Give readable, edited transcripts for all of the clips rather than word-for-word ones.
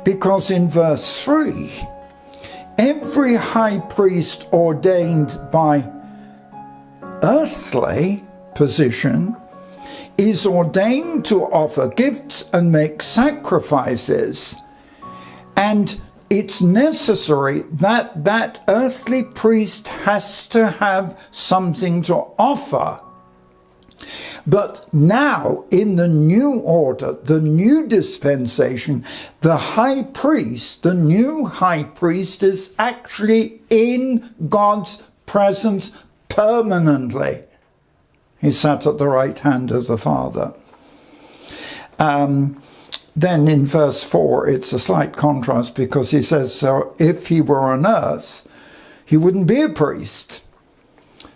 Because in verse 3, every high priest ordained by earthly position is ordained to offer gifts and make sacrifices, and it's necessary that that earthly priest has to have something to offer. But now, in the new order, the new dispensation, the high priest, the new high priest, is actually in God's presence permanently. He sat at the right hand of the Father. Then in verse 4, it's a slight contrast, because he says, so if he were on earth, he wouldn't be a priest,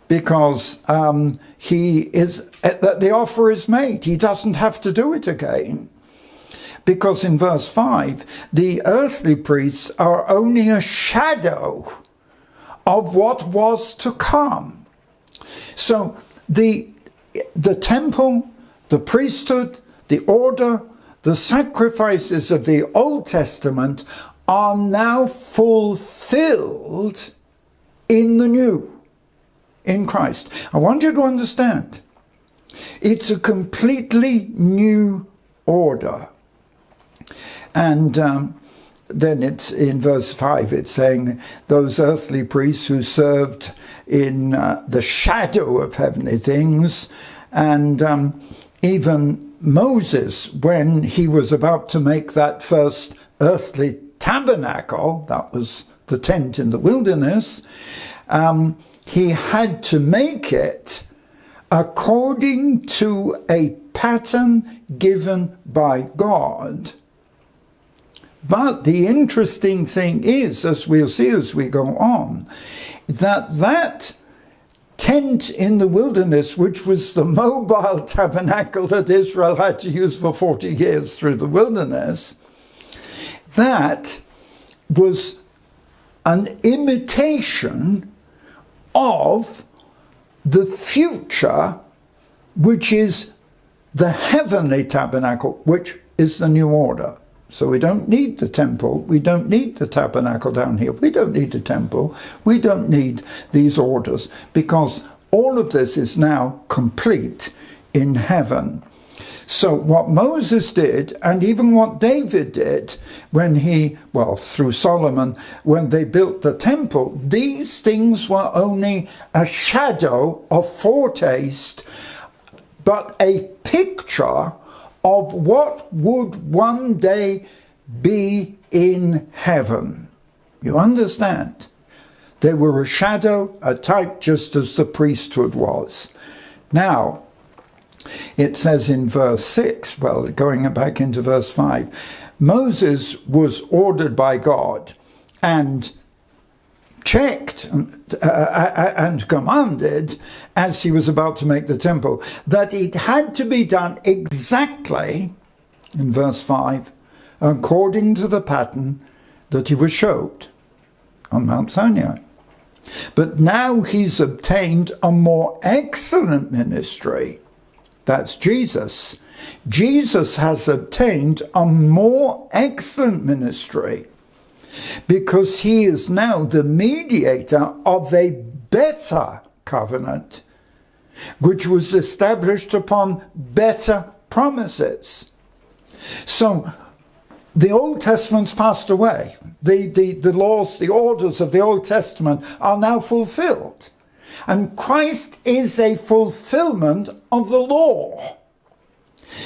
because the offer is made. He doesn't have to do it again. Because in verse 5, the earthly priests are only a shadow of what was to come. So the temple, the priesthood, the order, the sacrifices of the Old Testament are now fulfilled in the new, in Christ. I want you to understand, it's a completely new order. And then it's in verse 5, it's saying those earthly priests who served in the shadow of heavenly things, and even Moses, when he was about to make that first earthly tabernacle, that was the tent in the wilderness, he had to make it according to a pattern given by God. But the interesting thing is, as we'll see as we go on, that tent in the wilderness, which was the mobile tabernacle that Israel had to use for 40 years through the wilderness, that was an imitation of the future, which is the heavenly tabernacle, which is the new order. So we don't need the temple, we don't need the tabernacle down here, we don't need the temple, we don't need these orders, because all of this is now complete in heaven. So what Moses did, and even what David did when through Solomon, when they built the temple, these things were only a shadow, a foretaste, but a picture of what would one day be in heaven. You understand? They were a shadow, a type, just as the priesthood was. Now, it says in verse 6, going back into verse 5, Moses was ordered by God and checked and commanded, as he was about to make the temple, that it had to be done exactly, in verse 5, according to the pattern that he was showed on Mount Sinai. But now he's obtained a more excellent ministry. That's Jesus. Jesus has obtained a more excellent ministry, because he is now the mediator of a better covenant, which was established upon better promises. So the Old Testament's passed away. The laws, the orders of the Old Testament are now fulfilled. And Christ is a fulfillment of the law.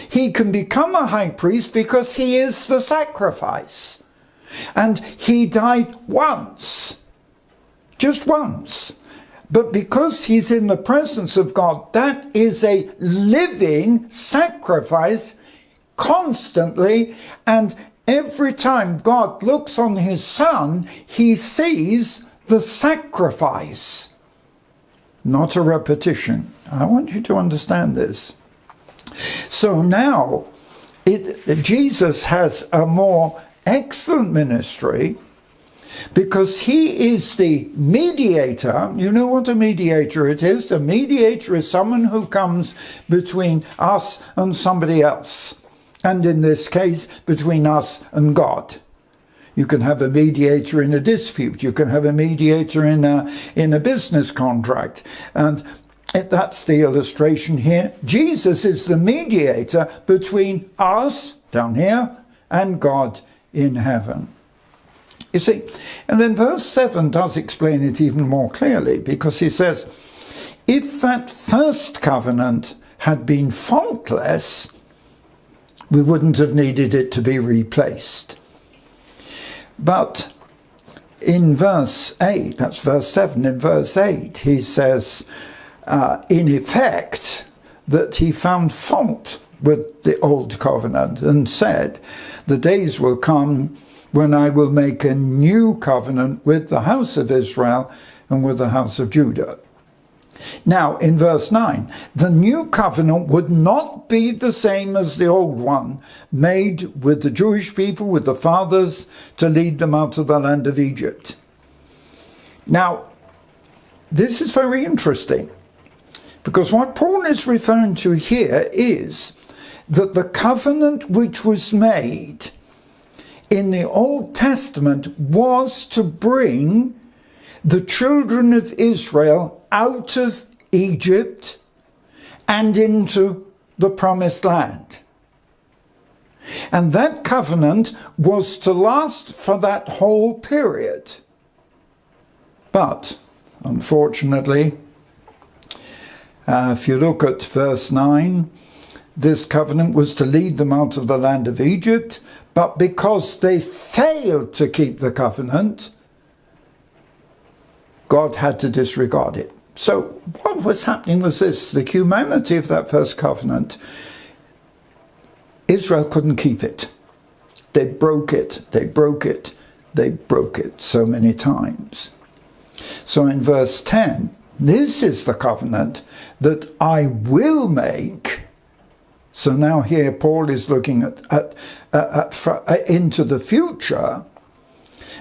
He can become a high priest because he is the sacrifice. And he died once, just once. But because he's in the presence of God, that is a living sacrifice constantly. And every time God looks on his Son, he sees the sacrifice, not a repetition. I want you to understand this. So now, Jesus has a more excellent ministry, because he is the mediator. You know what a mediator it is? A mediator is someone who comes between us and somebody else, and in this case between us and God. You can have a mediator in a dispute. You can have a mediator in a business contract. And that's the illustration here. Jesus is the mediator between us, down here, and God in heaven. You see, and then verse 7 does explain it even more clearly, because he says, if that first covenant had been faultless, we wouldn't have needed it to be replaced. But in verse 8, that's verse 7, in verse 8, he says, in effect, that he found fault with the old covenant and said, the days will come when I will make a new covenant with the house of Israel and with the house of Judah. Now, in verse 9, the new covenant would not be the same as the old one, made with the Jewish people, with the fathers, to lead them out of the land of Egypt. Now, this is very interesting, because what Paul is referring to here is that the covenant which was made in the Old Testament was to bring the children of Israel out of Egypt and into the promised land. And that covenant was to last for that whole period. But, unfortunately, if you look at verse 9, this covenant was to lead them out of the land of Egypt, but because they failed to keep the covenant, God had to disregard it. So what was happening was this: the humanity of that first covenant, Israel couldn't keep it. They broke it, they broke it, they broke it so many times. So in verse 10, this is the covenant that I will make. So now here Paul is looking into the future.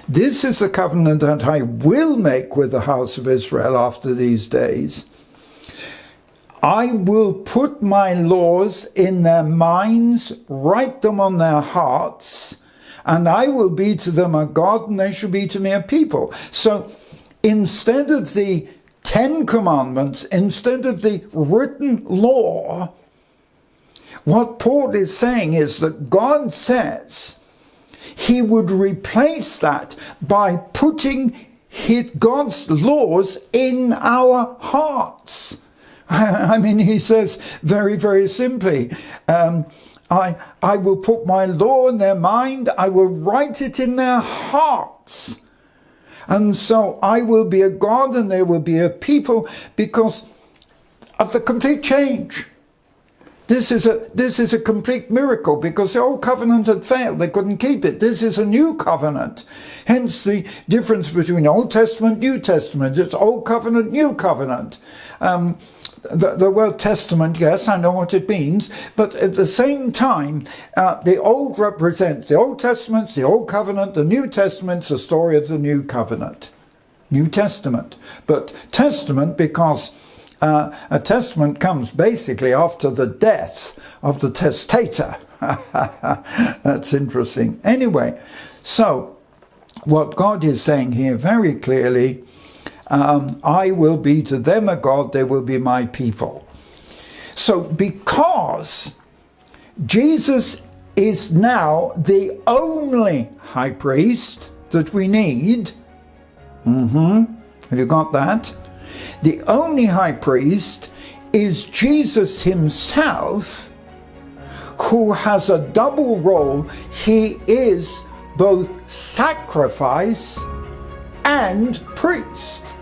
This is the covenant that I will make with the house of Israel after these days. I will put my laws in their minds, write them on their hearts, and I will be to them a God, and they shall be to me a people. So instead of the 10 commandments, instead of the written law, what Paul is saying is that God says he would replace that by putting God's laws in our hearts. I mean, he says very, very simply, I will put my law in their mind, I will write it in their hearts. And so I will be a God and they will be a people because of the complete change. This is a complete miracle, because the old covenant had failed. They couldn't keep it. This is a new covenant. Hence the difference between Old Testament, New Testament. It's Old Covenant, New Covenant. The word testament, yes, I know what it means. But at the same time, the Old represents the Old Testament, the Old Covenant. The New Testament's the story of the New Covenant. New Testament. But Testament because a testament comes basically after the death of the testator. That's interesting. Anyway, so what God is saying here very clearly, I will be to them a God, they will be my people. So because Jesus is now the only high priest that we need, have you got that? The only high priest is Jesus himself, who has a double role. He is both sacrifice and priest.